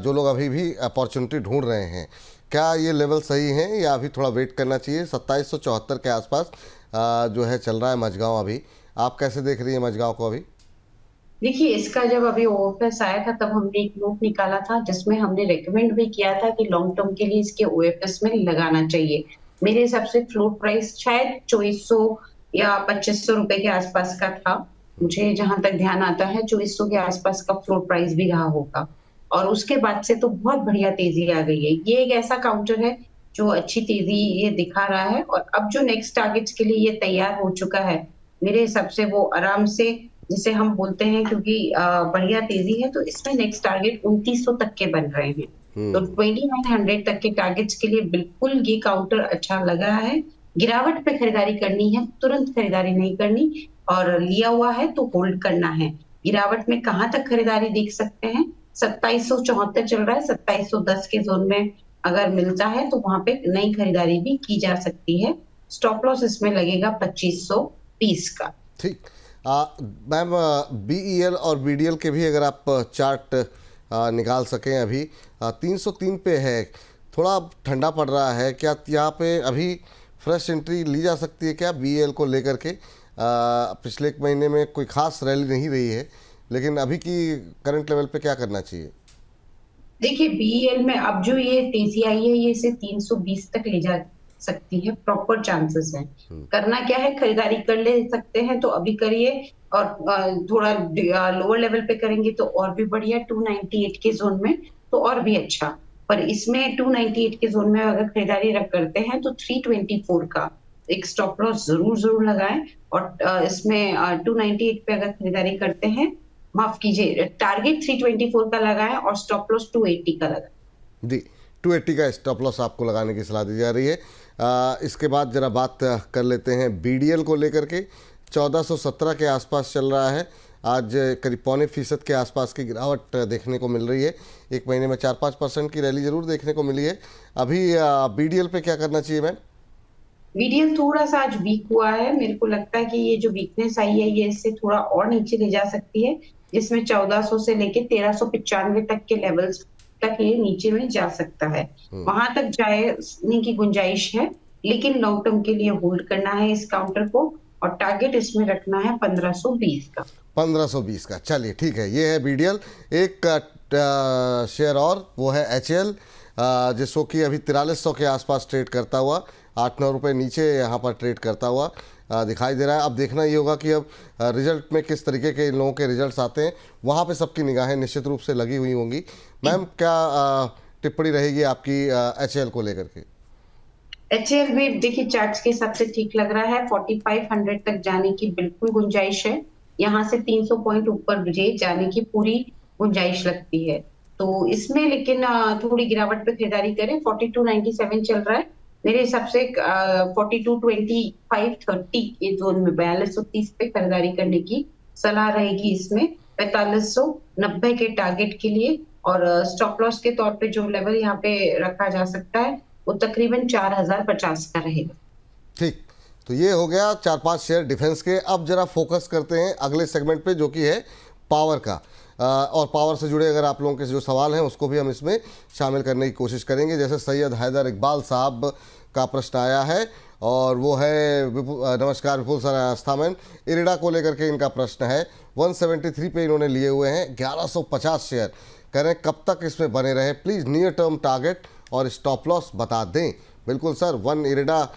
जो लोग अभी भी अपॉर्चुनिटी ढूंढ रहे हैं, क्या ये लेवल सही हैं या अभी थोड़ा वेट करना चाहिए? 2774 के आसपास जो है चल रहा है मझगांव अभी। आप कैसे देख रही हैं मझगांव को अभी? देखिए, इसका जब अभी ओएफएस आया था तब हमने एक नोट निकाला था जिसमें हमने रेकमेंड भी किया था कि लॉन्ग टर्म के लिए इसके ओएफएस में लगाना चाहिए। मेरे हिसाब से फ्लोर प्राइस शायद 2400 या 2500 रुपए के आसपास का था, मुझे जहां तक ध्यान आता है 2400 के आसपास का फ्लोर प्राइस भी रहा होगा। और उसके बाद से तो बहुत बढ़िया तेजी आ गई है। ये एक ऐसा काउंटर है जो अच्छी तेजी ये दिखा रहा है और अब जो नेक्स्ट टारगेट्स के लिए ये तैयार हो चुका है, मेरे हिसाब से वो आराम से, जिसे हम बोलते हैं, क्योंकि बढ़िया तेजी है तो इसमें नेक्स्ट टारगेट 2900 तक के बन रहे हैं। तो 2900 तक के टारगेट्स के लिए बिल्कुल ये काउंटर अच्छा लगा है। गिरावट पे खरीदारी करनी है, तुरंत खरीदारी नहीं करनी, और लिया हुआ है तो होल्ड करना है। गिरावट में कहाँ तक खरीदारी देख सकते हैं? 2774 चल रहा है, 2710 के जोन में अगर मिलता है तो वहां पे नई खरीदारी भी की जा सकती है। स्टॉप लॉस इसमें लगेगा 2520 का। ठीक मैम, बीईएल और बीडीएल के भी अगर आप चार्ट निकाल सकें। अभी 303 पे है, थोड़ा ठंडा पड़ रहा है, क्या यहाँ पे अभी फ्रेश एंट्री ली जा सकती है क्या बीईएल को लेकर के? पिछले एक महीने में कोई खास रैली नहीं रही है, लेकिन अभी की करंट लेवल पे क्या करना चाहिए? देखिए, बीईएल में अब जो ये तेजी आई है ये इसे 320 तक ले जा सकती है, प्रॉपर चांसेस है। करना क्या है, खरीदारी कर ले सकते हैं तो अभी करिए, और थोड़ा लोअर लेवल पे करेंगे तो और भी बढ़िया, 298 के जोन में तो और भी अच्छा। पर इसमें 298 के जोन में अगर खरीदारी रख करते हैं तो 324 का एक स्टॉप लॉस जरूर लगाएं। और इसमें 298 पे अगर खरीदारी करते हैं, माफ कीजिए, टारगेट 324 का लगाएं और स्टॉप लॉस 280 का लगाएं। जी, 280 का स्टॉप लॉस आपको लगाने की सलाह दी जा रही है। इसके बाद जरा बात कर लेते हैं बीडीएल को लेकर के। 1417 के आसपास चल रहा है, आज करीब 0.25% के आसपास की गिरावट देखने को मिल रही है। एक महीने में 4-5% की रैली जरूर देखने को मिली है। अभी बीडीएल पे क्या करना चाहिए मैम? बीडीएल थोड़ा सा आज वीक हुआ है, मेरे को लगता है कि ये जो वीकनेस आई है ये इससे थोड़ा और नीचे ले जा सकती है, जिसमें 1400 से लेके 1395 तक के लेवल्स तक ये नीचे में जा सकता है। वहां तक जाने की गुंजाइश है, लेकिन लॉन्ग टर्म के लिए होल्ड करना है इस काउंटर को, और टारगेट इसमें रखना है 1520 का। 1520 का, चलिए ठीक है। ये है बीडीएल। एक शेयर और, वो है एचएल, जिसको कि अभी 4300 के आसपास ट्रेड करता हुआ, 8-9 रुपये नीचे यहाँ पर ट्रेड करता हुआ दिखाई दे रहा है। अब देखना ये होगा कि अब रिजल्ट में किस तरीके के इन लोगों के रिजल्ट्स आते हैं, वहाँ पे सबकी निगाहें निश्चित रूप से लगी हुई होंगी। मैम, क्या टिप्पणी रहेगी आपकी एचएल को लेकर के? HL भी देखिए चार्ट्स के हिसाब से ठीक लग रहा है, 4500 तक जाने की बिल्कुल गुंजाइश है। यहाँ से 300 पॉइंट ऊपर मुझे जाने की पूरी गुंजाइश लगती है। तो इसमें लेकिन थोड़ी गिरावट पे खरीदारी करें। 4297 चल रहा है, मेरे हिसाब से 4225-30 ये जोन में 4230 पे खरीदारी करने की सलाह रहेगी। इसमें 4590 के टारगेट के लिए, और स्टॉप लॉस के तौर पे जो लेवल यहाँ पे रखा जा सकता है वो तकरीबन 4050 का रहेगा। ठीक, तो ये हो गया 4-5 शेयर डिफेंस के। अब जरा फोकस करते हैं अगले सेगमेंट पे जो कि है पावर का। और पावर से जुड़े अगर आप लोगों के जो सवाल हैं उसको भी हम इसमें शामिल करने की कोशिश करेंगे। जैसे सैयद हैदर इकबाल साहब का प्रश्न आया है और वो है नमस्कार विपुल सर, आस्थामैन इरिडा को लेकर के इनका प्रश्न है। 173 पे इन्होंने लिए हुए हैं, 1150 शेयर। कह रहे हैं कब तक इसमें बने रहे, प्लीज़ नियर टर्म टारगेट और स्टॉप लॉस बता दें। बिल्कुल सर, वन इरिडा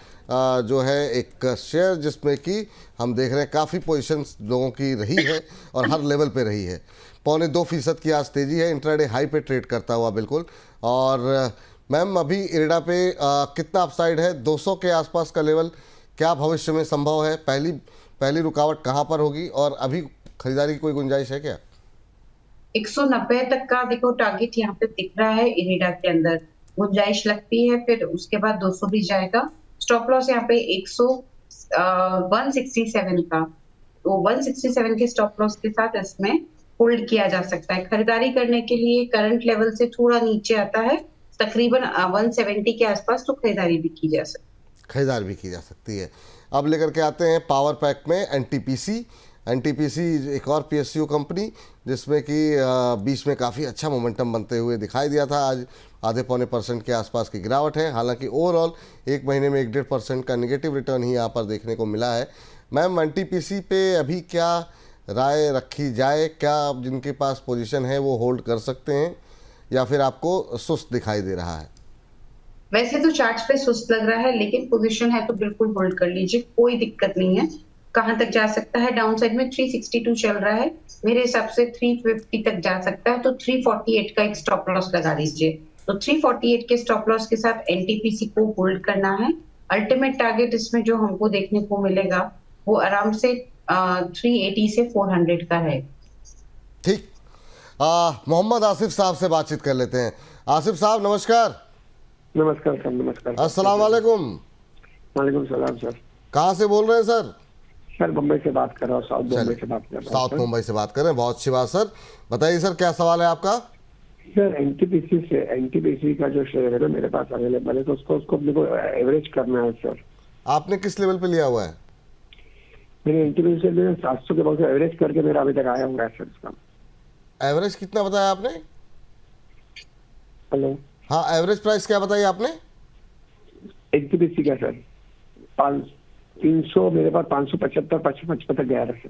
जो है एक शेयर जिसमें कि हम देख रहे हैं काफ़ी पोजीशंस लोगों की रही है और हर लेवल पे रही है। 0.25% की आज तेज़ी है, इंट्राडे हाई पे ट्रेड करता हुआ बिल्कुल। और मैम अभी इरिडा पे कितना अपसाइड है? 200 के आसपास का लेवल क्या भविष्य में संभव है? पहली रुकावट कहाँ पर होगी और अभी खरीदारी की कोई गुंजाइश है क्या? 190 तक का देखो टारगेट यहाँ पे दिख रहा है, इरिडा के अंदर गुंजाइश लगती है, फिर उसके बाद 200 भी जाएगा। स्टॉप लॉस यहाँ पे 167 का, तो 167 के स्टॉप लॉस के साथ इसमें होल्ड किया जा सकता है। खरीदारी करने के लिए करंट लेवल से थोड़ा नीचे आता है, तकरीबन 170 के आसपास, तो खरीदारी भी की जा सकती है। अब लेकर के आते हैं पावर पैक में एनटीपीसी एक और पीएसयू कंपनी जिसमें कि बीच में काफ़ी अच्छा मोमेंटम बनते हुए दिखाई दिया था। आज आधे पौने % के आसपास की गिरावट है। हालांकि ओवरऑल एक महीने में 1-1.5% का निगेटिव रिटर्न ही यहाँ पर देखने को मिला है। मैम एनटीपीसी पे अभी क्या राय रखी जाए? क्या जिनके पास पोजीशन है वो होल्ड कर सकते हैं या फिर आपको सुस्त दिखाई दे रहा है? वैसे तो चार्ट्स पे सुस्त लग रहा है, लेकिन पोजीशन है तो बिल्कुल होल्ड कर लीजिए, कोई दिक्कत नहीं है। कहां तक जा सकता है? डाउन साइड में 362 चल रहा है, मेरे हिसाब से 350 तक जा सकता है, तो 348 का एक स्टॉप लॉस लगा दीजिए। तो 348 के स्टॉप लॉस के साथ एनटीपीसी को होल्ड करना है। अल्टीमेट टारगेट इसमें जो हमको देखने को मिलेगा वो आराम से 380 से 400 का है। ठीक, मोहम्मद आसिफ साहब से बातचीत कर लेते हैं। आसिफ साहब नमस्कार। नमस्कार सर, नमस्कार। अस्सलाम वालेकुम। वालेकुम सलाम सर। कहाँ से बोल रहे हैं सर? सर मुंबई से बात कर रहा हूँ, साउथ मुंबई से बात कर रहा हूँ। साउथ मुंबई से बात कर रहे हैं, बहुत अच्छी बात सर। बताइए सर क्या सवाल है आपका? सर एनटीपीसी का जो शेयर है ना मेरे पास अवेलेबल है, तो उसको मेरे को एवरेज करना है सर। आपने किस लेवल पे लिया हुआ है? मैंने एनटीपीसी से 700 के बाद एवरेज करके मेरा अभी तक आया हुआ है सर इसका। एवरेज कितना बताया आपने? हेलो, हाँ, एवरेज प्राइस क्या बताई आपने? एनटीपीसी का सर 300, मेरे पास 575 55 तक गया सर।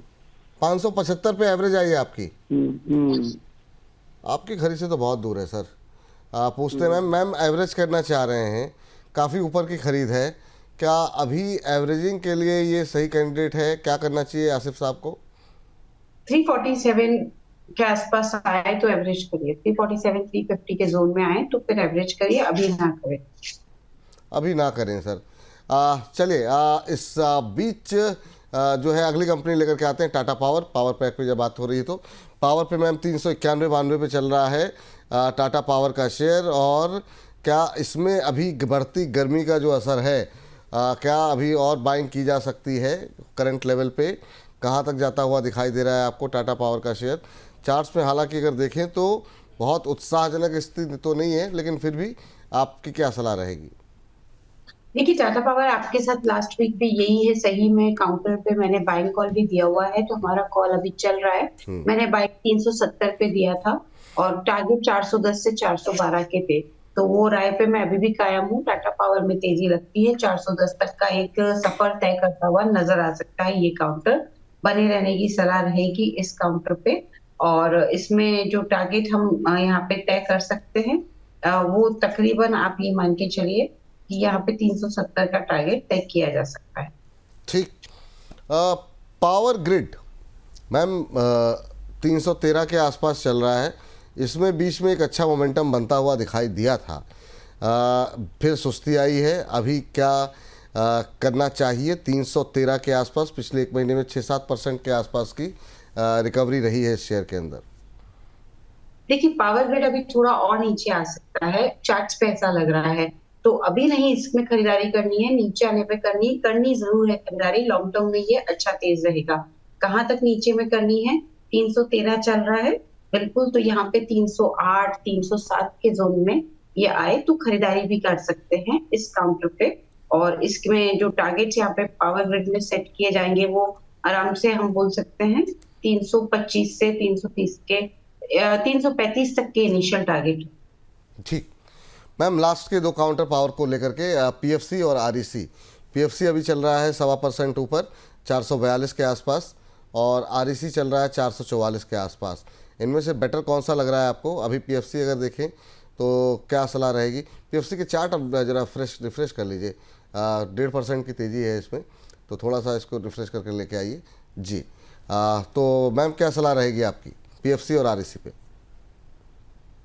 575 पे एवरेज आई है आपकी? आपकी खरीद से तो बहुत दूर है सर। पूछते हैं मैम एवरेज करना चाह रहे हैं, काफ़ी ऊपर की खरीद है, क्या अभी एवरेजिंग के लिए ये सही कैंडिडेट है? क्या करना चाहिए आसिफ साहब को? 347 के आसपास आए तो एवरेज करिए, 347 350 के जोन में आए तो फिर एवरेज करिए, अभी ना करें सर। चलिए इस बीच जो है अगली कंपनी लेकर के आते हैं टाटा पावर पैक पे जब बात हो रही है तो पावर पे मैम 391-92 पे चल रहा है टाटा पावर का शेयर। और क्या इसमें अभी बढ़ती गर्मी का जो असर है, क्या अभी और बाइंग की जा सकती है? करंट लेवल पे कहाँ तक जाता हुआ दिखाई दे रहा है आपको टाटा पावर का शेयर? चार्ट्स में हालांकि अगर देखें तो बहुत उत्साहजनक स्थिति तो नहीं है, लेकिन फिर भी आपकी क्या सलाह रहेगी? देखिए टाटा पावर आपके साथ लास्ट वीक भी यही है, सही में काउंटर पे मैंने बाइंग कॉल भी दिया हुआ है, तो हमारा कॉल अभी चल रहा है। मैंने बाइंग 370 पे दिया था और टारगेट 410 से 412 के थे, तो वो राय पे मैं अभी भी कायम हूँ। टाटा पावर में तेजी लगती है, 410 तक का एक सफर तय करता हुआ नजर आ सकता है। ये काउंटर बने रहने की सलाह रहेगी इस काउंटर पे, और इसमें जो टारगेट हम यहाँ पे तय कर सकते हैं वो तकरीबन आप ये मान के चलिए कि यहाँ पे 370 का टारगेट तय किया जा सकता है। ठीक, पावर ग्रिड मैम 313 के आसपास चल रहा है, इसमें बीच में एक अच्छा मोमेंटम बनता हुआ दिखाई दिया था। फिर सुस्ती आई है, अभी क्या करना चाहिए? 313 के आसपास पिछले एक महीने में 6-7% के आसपास की रिकवरी रही है इस शेयर के अंदर। देखिए पावर ग्रिड अभी थोड़ा और नीचे आ सकता है, चार्ट्स पे ऐसा लग रहा है, तो अभी नहीं इसमें खरीदारी करनी है, नीचे आने पे करनी जरूर है खरीदारी। लॉन्ग टर्म में ये अच्छा तेज रहेगा। कहाँ तक नीचे में करनी है? 313 चल रहा है बिल्कुल, तो यहाँ पे 308 307 के जोन में ये आए तो खरीदारी भी कर सकते हैं इस काउंटर पे। और इसमें जो टारगेट्स यहाँ पे पावर ग्रिड में सेट किए जाएंगे वो आराम से हम बोल सकते हैं 325 से 330 के 335 तक के इनिशियल टारगेट। ठीक मैम, लास्ट के दो काउंटर पावर को लेकर के पीएफसी और आरईसी। पीएफसी अभी चल रहा है 1.25% ऊपर 442 के आसपास, और आरईसी चल रहा है 444 के आसपास। इनमें से बेटर कौन सा लग रहा है आपको? अभी पीएफसी अगर देखें तो क्या सलाह रहेगी? पीएफसी के चार्ट अब जरा रिफ्रेश कर लीजिए, 1.5% की तेज़ी है इसमें, तो थोड़ा सा इसको रिफ्रेश करके लेके आइए जी। तो मैम क्या सलाह रहेगी आपकी पीएफसी और आरईसी पे?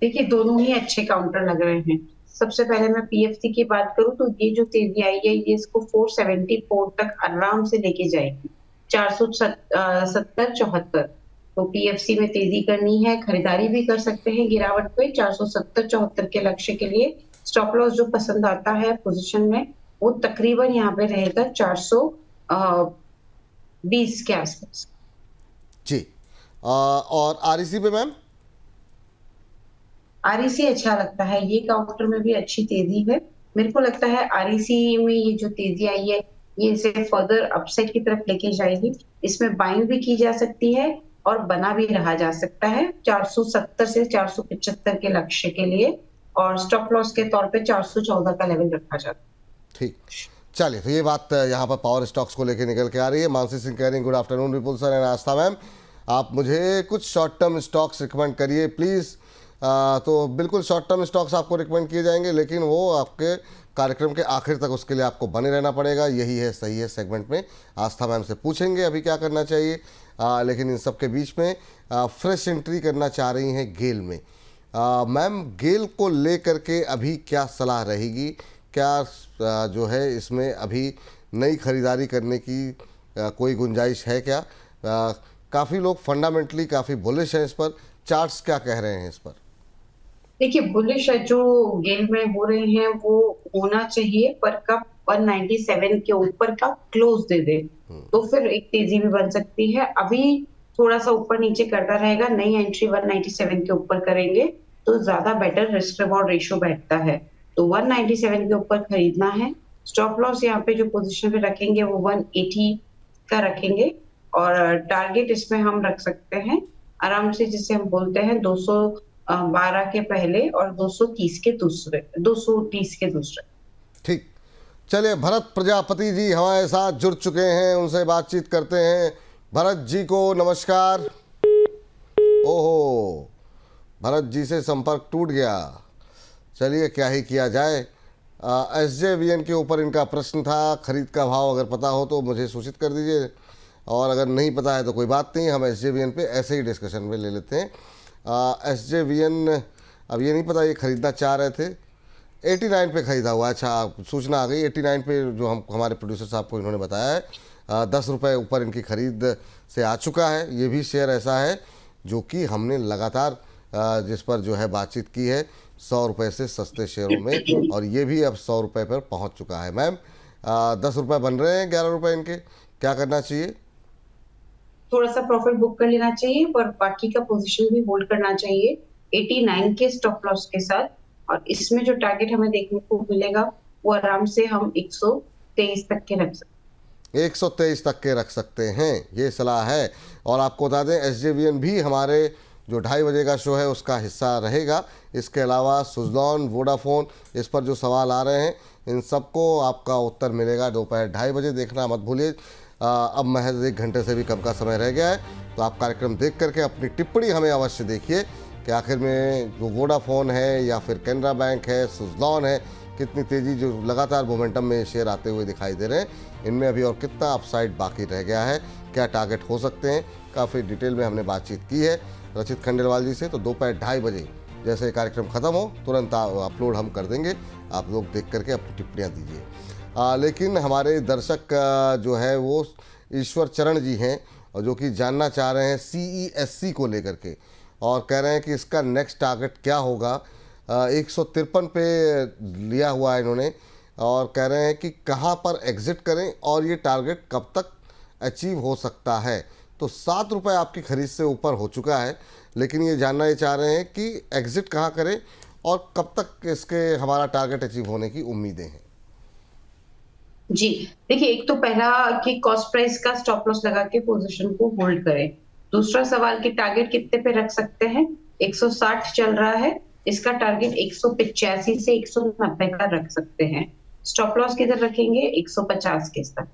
देखिए दोनों ही अच्छे काउंटर लग रहे हैं। सबसे पहले मैं पीएफसी की बात करूं तो ये जो तेजी आई है ये इसको 474 तक आराम से लेके जाएगी, 470 74। तो पीएफसी में तेजी करनी है, खरीदारी भी कर सकते हैं गिरावट पे 470 74 के लक्ष्य के लिए। स्टॉप लॉस जो पसंद आता है पोजीशन में वो तकरीबन यहाँ पे रहेगा 420 के आसपास जी। और आरईसी पे मैम? आरईसी अच्छा लगता है, ये काउंटर में भी अच्छी तेजी है। मेरे को लगता है आरईसी में ये जो तेजी आई है ये इसे फर्दर अपसाइड की तरफ लेके जाएगी। इसमें बाइंग भी की जा सकती है और बना भी रहा जा सकता है 470 से 475 के लक्ष्य के लिए, और स्टॉप लॉस के तौर पे 414 का लेवल रखा जाता है। ठीक, चलिए, तो ये बात यहाँ पर पावर स्टॉक्स को लेकर निकल के आ रही है। मानसी सिंह कह रही, good afternoon Vipul sir and Aastha ma'am, आप मुझे कुछ शॉर्ट टर्म स्टॉक्स रिकमेंड करिए प्लीज़। तो बिल्कुल शॉर्ट टर्म स्टॉक्स आपको रिकमेंड किए जाएंगे, लेकिन वो आपके कार्यक्रम के आखिर तक उसके लिए आपको बने रहना पड़ेगा। यही है सही है सेगमेंट में आस्था मैम से पूछेंगे अभी क्या करना चाहिए। लेकिन इन सब के बीच में फ्रेश एंट्री करना चाह रही हैं गेल में। मैम गेल को ले करके अभी क्या सलाह रहेगी? क्या जो है इसमें अभी नई खरीदारी करने की कोई गुंजाइश है क्या? काफ़ी लोग फंडामेंटली काफ़ी बुलिश हैं इस पर, चार्ट्स क्या कह रहे हैं इस पर? देखिए बुलिश जो गेल में हो रहे हैं वो होना चाहिए, पर कब 197 के ऊपर का क्लोज दे दे तो फिर एक तेजी भी बन सकती है। अभी थोड़ा सा ऊपर नीचे करता रहेगा, नई एंट्री 197 के ऊपर करेंगे तो ज्यादा बेटर रिस्क रिवॉर्ड रेशियो बैठता है। तो 197 के ऊपर खरीदना है। स्टॉप लॉस यहाँ पे जो पोजीशन पे रखेंगे वो 180 का रखेंगे, और टारगेट इसमें हम रख सकते हैं आराम से, जिसे हम बोलते हैं 212 के पहले और 230 के दूसरे, 230 के दूसरे। ठीक, चलिए, भरत प्रजापति जी हमारे साथ जुड़ चुके हैं, उनसे बातचीत करते हैं। भरत जी को नमस्कार। ओहो, भरत जी से संपर्क टूट गया। चलिए, क्या ही किया जाए। SJVN के ऊपर इनका प्रश्न था, खरीद का भाव अगर पता हो तो मुझे सूचित कर दीजिए, और अगर नहीं पता है तो कोई बात नहीं, हम SJVN पे ऐसे ही डिस्कशन में ले लेते हैं। SJVN अब ये नहीं पता ये खरीदना चाह रहे थे, 89 पे खरीदा हुआ। अच्छा, सूचना आ गई 89 पे, जो हम हमारे प्रोड्यूसर साहब को इन्होंने बताया है। 10 रुपये ऊपर इनकी खरीद से आ चुका है। ये भी शेयर ऐसा है जो कि हमने लगातार जिस पर जो है बातचीत की है 100 रुपये से सस्ते शेयरों में, और ये भी अब 100 रुपये पर पहुंच चुका है। मैम 10 रुपये बन रहे हैं, 11 रुपये इनके, क्या करना चाहिए? थोड़ा सा प्रॉफिट बुक कर लेना चाहिए, पर बाकी का पोजीशन भी होल्ड करना चाहिए 89 के स्टॉप लॉस के साथ। और इसमें जो टारगेट हमें देखने को मिलेगा वो आराम से हम 123 तक के रख सकते हैं। 123 तक के रख सकते हैं, ये सलाह है। और आपको बता दें SJVN भी हमारे जो 2:30 बजे का शो है उसका हिस्सा रहेगा। इसके अलावा सुज़लॉन, वोडाफोन, इस पर जो सवाल आ रहे हैं इन सबको आपका उत्तर मिलेगा दोपहर 2:30 बजे। देखना मत भूलिए। अब महज 1 घंटे से भी कम का समय रह गया है, तो आप कार्यक्रम देख करके अपनी टिप्पणी हमें अवश्य देखिए कि आखिर में जो वोडाफोन है या फिर कैनरा बैंक है, सुज़लॉन है, कितनी तेज़ी, जो लगातार मोमेंटम में शेयर आते हुए दिखाई दे रहे हैं, इनमें अभी और कितना अपसाइड बाकी रह गया है, क्या टारगेट हो सकते हैं। काफ़ी डिटेल में हमने बातचीत की है रचित खंडेलवाल जी से। तो दोपहर 2:30 बजे जैसे कार्यक्रम ख़त्म हो तुरंत अपलोड हम कर देंगे, आप लोग देख करके अपनी टिप्पणियाँ दीजिए। लेकिन हमारे दर्शक जो है वो ईश्वर चरण जी हैं, और जो कि जानना चाह रहे हैं CESC को लेकर के, और कह रहे हैं कि इसका नेक्स्ट टारगेट क्या होगा। 153 पे लिया हुआ है इन्होंने, और कह रहे हैं कि कहाँ पर एग्ज़िट करें और ये टारगेट कब तक अचीव हो सकता है। तो 7 रुपये आपकी खरीद से ऊपर हो चुका है, लेकिन ये जानना चाह रहे हैं कि एग्ज़िट कहाँ करें और कब तक इसके हमारा टारगेट अचीव होने की उम्मीदें हैं। जी, देखिए, एक तो पहला कि कॉस्ट प्राइस का स्टॉप लॉस लगा के पोजीशन को होल्ड करें। दूसरा सवाल कि टारगेट कितने पे रख सकते हैं। 160 चल रहा है, इसका टारगेट 185 से 190 का रख सकते हैं। स्टॉप लॉस किधर रखेंगे? 150 के साथ।